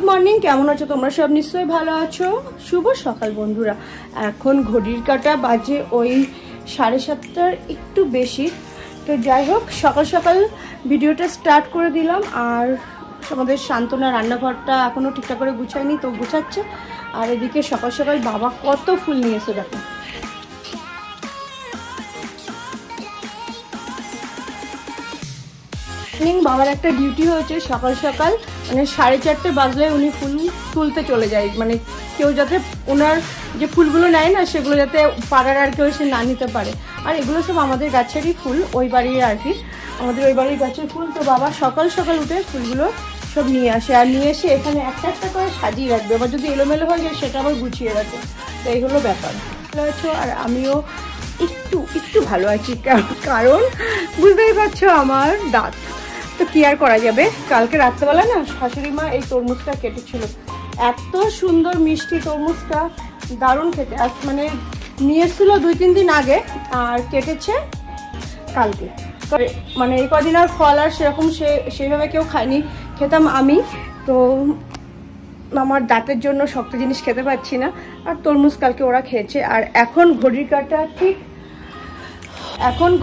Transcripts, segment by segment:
Good morning, কেমন আছো তোমরা সব? নিশ্চয়ই ভালো আছো। শুভ সকাল বন্ধুরা। এখন ঘড়ির কাঁটা বাজে ওই 7:30 একটু বেশি। তো যাই হোক, সকাল সকাল ভিডিওটা স্টার্ট করে দিলাম। আর আমাদের শান্তনা রান্নাঘরটা এখনও ঠিকঠাক করে গুছায়নি, তো গুছাচ্ছে। আর এদিকে সকাল সকাল বাবা কত ফুল নিয়ে এসে দেখো। বাবার একটা ডিউটি হয়েছে সকাল সকাল, মানে 4:30 বাজলে উনি ফুল তুলতে চলে যায়। মানে কেউ যাতে ওনার যে ফুলগুলো নেয় না, সেগুলো যাতে পাড়ার আর কেউ এসে না নিতে পারে। আর এগুলো সব আমাদের গাছেরই ফুল, ওই বাড়ির আর কি, আমাদের ওই বাড়ির গাছের ফুল। তো বাবা সকাল সকাল উঠে ফুলগুলো সব নিয়ে আসে, আর নিয়ে এসে এখানে একটা একটা করে সাজিয়ে রাখবে। আবার যদি এলোমেলো হয়ে যায় সেটা আবার গুছিয়ে রাখে। তো এই হলো ব্যাপার। ভালো আছো? আর আমিও একটু ভালো আছি, কারণ বুঝতেই পারছো আমার দাঁত। তো কি আর করা যাবে। কালকে রাত্রেবেলা না শাশুড়ি মা এই তরমুজটা কেটেছিল। এত সুন্দর মিষ্টি তরমুজটা, দারুণ খেতে। আজ মানে নিয়ে এসেছিল 2-3 দিন আগে, আর কেটেছে কালকে। মানে এই কদিন আর ফল আর সেরকম সেইভাবে কেউ খায়নি, খেতাম আমি। তো আমার দাঁতের জন্য শক্ত জিনিস খেতে পারছি না, আর তরমুজ কালকে ওরা খেয়েছে। আর এখন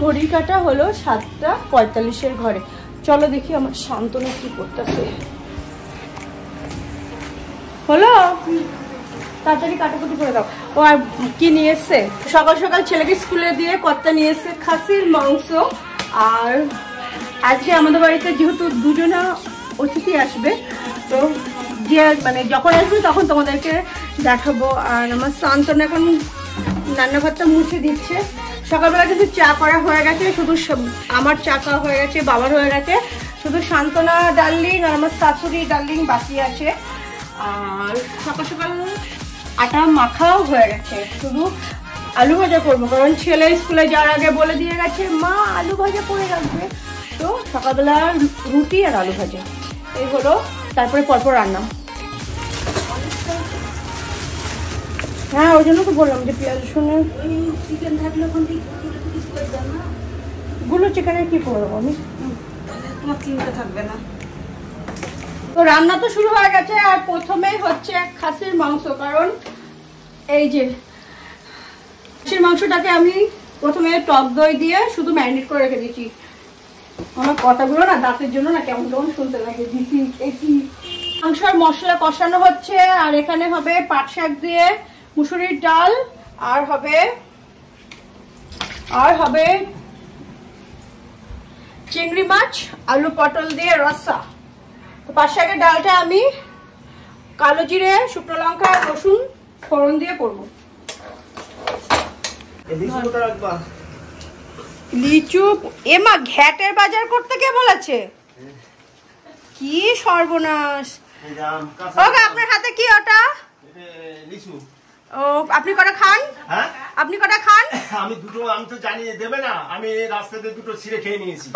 ঘড়ির কাঁটা হলো 7:45 ঘরে। চলো দেখি আমার শান্তনা কি করতেছে। হলো, তাড়াতাড়ি কাটাকুটি করে দাও। ও আর কি নিয়ে এসছে? সকাল সকাল ছেলেকে স্কুলে দিয়ে কর্তা নিয়ে এসছে খাসির মাংস। আর আজকে আমাদের বাড়িতে যেহেতু দুজনা অতিথি আসবে, তো যে মানে যখন আসবে তখন তোমাদেরকে দেখাবো। আর আমার শান্তনা এখন রান্নাঘরটা মুছে দিচ্ছে। সকালবেলা কিন্তু চা করা হয়ে গেছে, শুধু আমার চা খাওয়া হয়ে গেছে, বাবার হয়ে গেছে, শুধু শান্তনা ডার্লিং আর আমার শাশুড়ি ডার্লিং বাকি আছে। আর সকাল সকাল আটা মাখাও হয়ে গেছে, শুধু আলু ভাজা করবো, কারণ ছেলে স্কুলে যাওয়ার আগে বলে দিয়ে গেছে মা আলু ভাজা করে রাখবে। তো সকালবেলা রুটি আর আলু ভাজা এই হলো, তারপরে পরপর রান্না। হ্যাঁ, ওই জন্য তো বললাম যে পেঁয়াজ রসুনের চিকেন থাকলে গুলো চিকেনের কি করবো আমি, তোমার চিন্তা থাকবে না। তো রান্না তো শুরু হয়ে গেছে। আর প্রথমেই হচ্ছে খাসির মাংস, কারণ এই যে খাসির মাংসটাকে আমি প্রথমে টক দই দিয়ে শুধু ম্যারিনেট করে রেখে দিয়েছি। আমার কথাগুলো না দাঁতের জন্য না কেমন কেমন শুনতে লাগে। মাংসর মশলা কষানো হচ্ছে। আর এখানে হবে পাট শাক দিয়ে মুসুরির ডাল, আর হবে চিংড়ি মাছ আলু পটল দিয়ে রসা। তো পাট শাকের ডালটা আমি কালো জিরে, শুকনো লঙ্কা, রসুন ফোড়ন দিয়ে করবো। লিচু এমা ঘ্যাটের বাজার করতে কে বলেছে? কি সর্বনাশ! আপনার হাতে কি ওটা? ও, আপনি কটা খান? হ্যাঁ, আপনি কটা খান? আমি দুটো, আমি তো জানি দেবে না, আমি রাস্তাতে দুটো ছিঁড়ে খেয়ে নিয়েছি।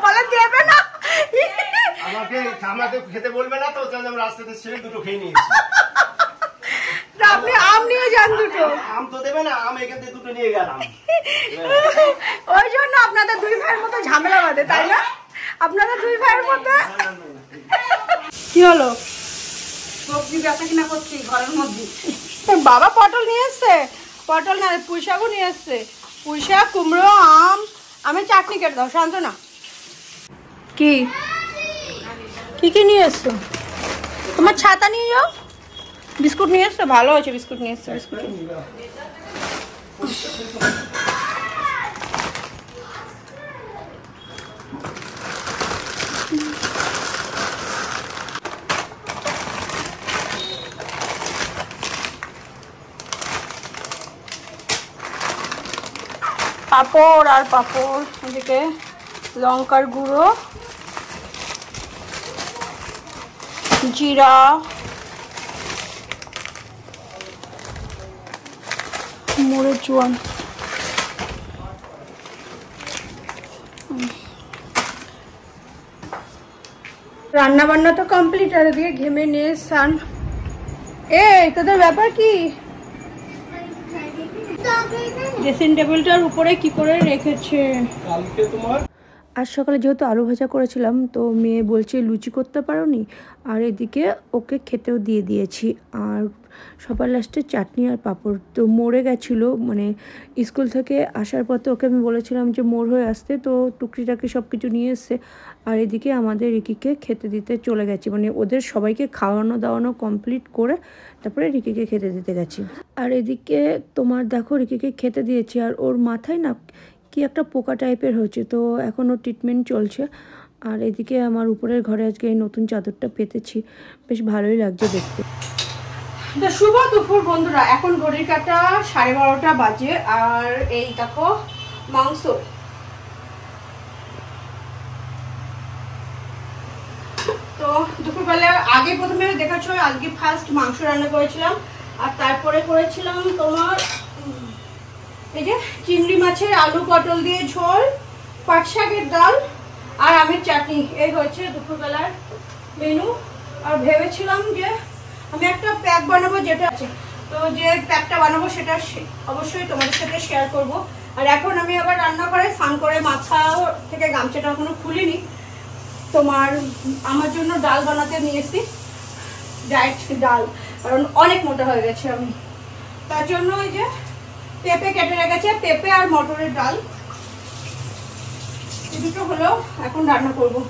বলে দেবে না, আমাকে খেতে বলবে না, তো আমি রাস্তাতে ছিঁড়ে দুটো খেয়ে নিয়েছি। আপনি আম নিয়ে যান দুটো। আম তো দেবে না, আম এখান থেকে দুটো নিয়ে গেলাম। ওই জন্য আপনাদের দুই ভাইয়ের মতো ঝামেলা বাঁধে, তাই না? আপনাদের দুই ভাইয়ের মধ্যে কি হলো? সবজি বেচা কিনা করছি ঘরের মধ্যে। বাবা পটল নিয়ে এসছে, পটল না পুঁই শাকও নিয়ে এসছে। পুঁই শাক, কুমড়ো, আম। আমি চাটনি কেটে দাও শান্তনা। কি কি নিয়ে এসছো? তোমার ছাতা নিয়ে যাও। বিস্কুট নিয়ে এসছো? ভালো হয়েছে, বিস্কুট নিয়ে এসছো। বিস্কুট পাঁপড় আর পাঁপড়, এদিকে লঙ্কার গুঁড়ো, জিরা, মরিচ চুয়ান। রান্না বান্না তো কমপ্লিট। আর এদিকে ঘেমে নিয়ে স্নান। এই তোদের ব্যাপার কি? ড্রেসিং টেবিলটার উপরে কি করে রেখেছে? কালকে তোমার আজ সকালে যেহেতু আলু ভাজা করেছিলাম, তো মেয়ে বলছে লুচি করতে পারোনি, আর এদিকে ওকে খেতেও দিয়ে দিয়েছি। আর সবার লাস্টে চাটনি আর পাঁপড়। তো মোড়ে গেছিলো, মানে স্কুল থেকে আসার পর তো ওকে আমি বলেছিলাম যে মোড় হয়ে আসতে, তো টুকরিটাকে সব কিছু নিয়ে এসছে। আর এদিকে আমাদের রিকিকে খেতে দিতে চলে গেছি, মানে ওদের সবাইকে খাওয়ানো দাওয়ানো কমপ্লিট করে তারপরে রিকিকে খেতে দিতে গেছি। আর এদিকে তোমার দেখো রিকিকে খেতে দিয়েছি, আর ওর মাথায় না কি একটা পোকা টাইপের হয়েছে, তো এখন ওর ট্রিটমেন্ট চলছে। আর এদিকে আমার উপরের ঘরে আজকে এই নতুন চাদরটা পেতেছি, বেশ ভালোই লাগছে দেখতে। তো শুভ দুপুর বন্ধুরা, এখন ঘড়ির কাঁটা 12:30 বাজে। আর এই দেখো মাংস, তো দুপুরবেলা আগে প্রথমে দেখাচ্ছ আজকে ফার্স্ট মাংস রান্না করেছিলাম, আর তারপরে করেছিলাম তোমার এই যে চিংড়ি মাছের আলু পটল দিয়ে ঝোল, পাট শাকের ডাল আর আমের চাটনি। এই হচ্ছে দুপুরবেলার মেনু। আর ভেবেছিলাম যে আমি একটা প্যাক বানাবো, যেটা আছে তো যে প্যাকটা বানাবো সেটা অবশ্যই তোমাদের সাথে শেয়ার করব। আর এখন আমি আবার রান্না করে স্নান করে মাথা থেকে গামছাটা এখনো খুলিনি। তোমার আমার জন্য ডাল বানাতে নিয়েছি, ডায়েট ডাল, কারণ অনেক মোটা হয়ে গেছে আমি। তার জন্য ওই যে পেঁপে কেটে রেখেছে, পেঁপে আর মটরের ডাল, এই দুটো হলো এখন রান্না করবো,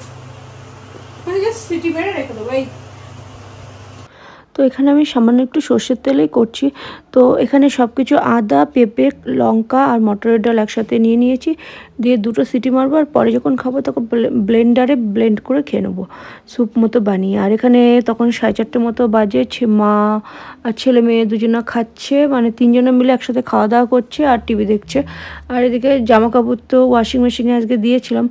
মানে জাস্ট সিটি মেরে রেখে দেবো। এই তো এখানে আমি সামান্য একটু সর্ষের তেলেই করছি। তো এখানে সব কিছু আদা, পেঁপে, লঙ্কা আর মটরের ডাল একসাথে নিয়ে নিয়েছি, দিয়ে দুটো সিটি মারবো। আর পরে যখন খাবো তখন ব্লেন্ডারে ব্লেন্ড করে খেয়ে নেবো স্যুপ মতো বানিয়ে। আর এখানে তখন 4:30 মতো বাজে, মা আর ছেলে মেয়ে দুজনা খাচ্ছে, মানে তিনজনে মিলে একসাথে খাওয়া দাওয়া করছে আর টিভি দেখছে। আর এদিকে জামা কাপড় তো ওয়াশিং মেশিনে আজকে দিয়েছিলাম,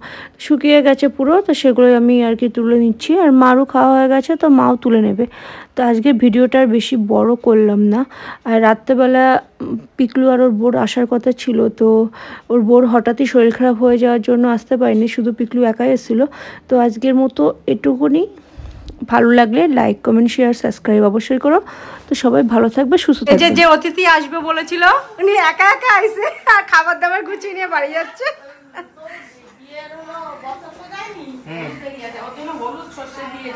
শুকিয়ে গেছে পুরো, তো সেগুলোই আমি আর কি তুলে নিচ্ছি। আর মারও খাওয়া হয়ে গেছে, তো মাও তুলে নেবে। তো আজকে ভিডিওটা আর বেশি বড় করলাম না। আর রাত্রেবেলা পিকলু আর ওর বোর আসার কথা ছিল, তো ওর বোর হঠাৎই শরীর খারাপ হয়ে যাওয়ার জন্য আসতে পারিনি, শুধু পিকলু একাই এসেছিলো। তো আজকের মতো এটুকুনি। ভালো লাগলে লাইক, কমেন্ট, শেয়ার, সাবস্ক্রাইব অবশ্যই করো। তো সবাই ভালো থাকবে, সুস্থ থাকবে। যে অতিথি আসবে বলেছিল উনি একা একা আইছে, আর খাবার দাবার গুছিয়ে নিয়ে বাড়ি যাচ্ছে। হলুদ সর্ষে দিয়ে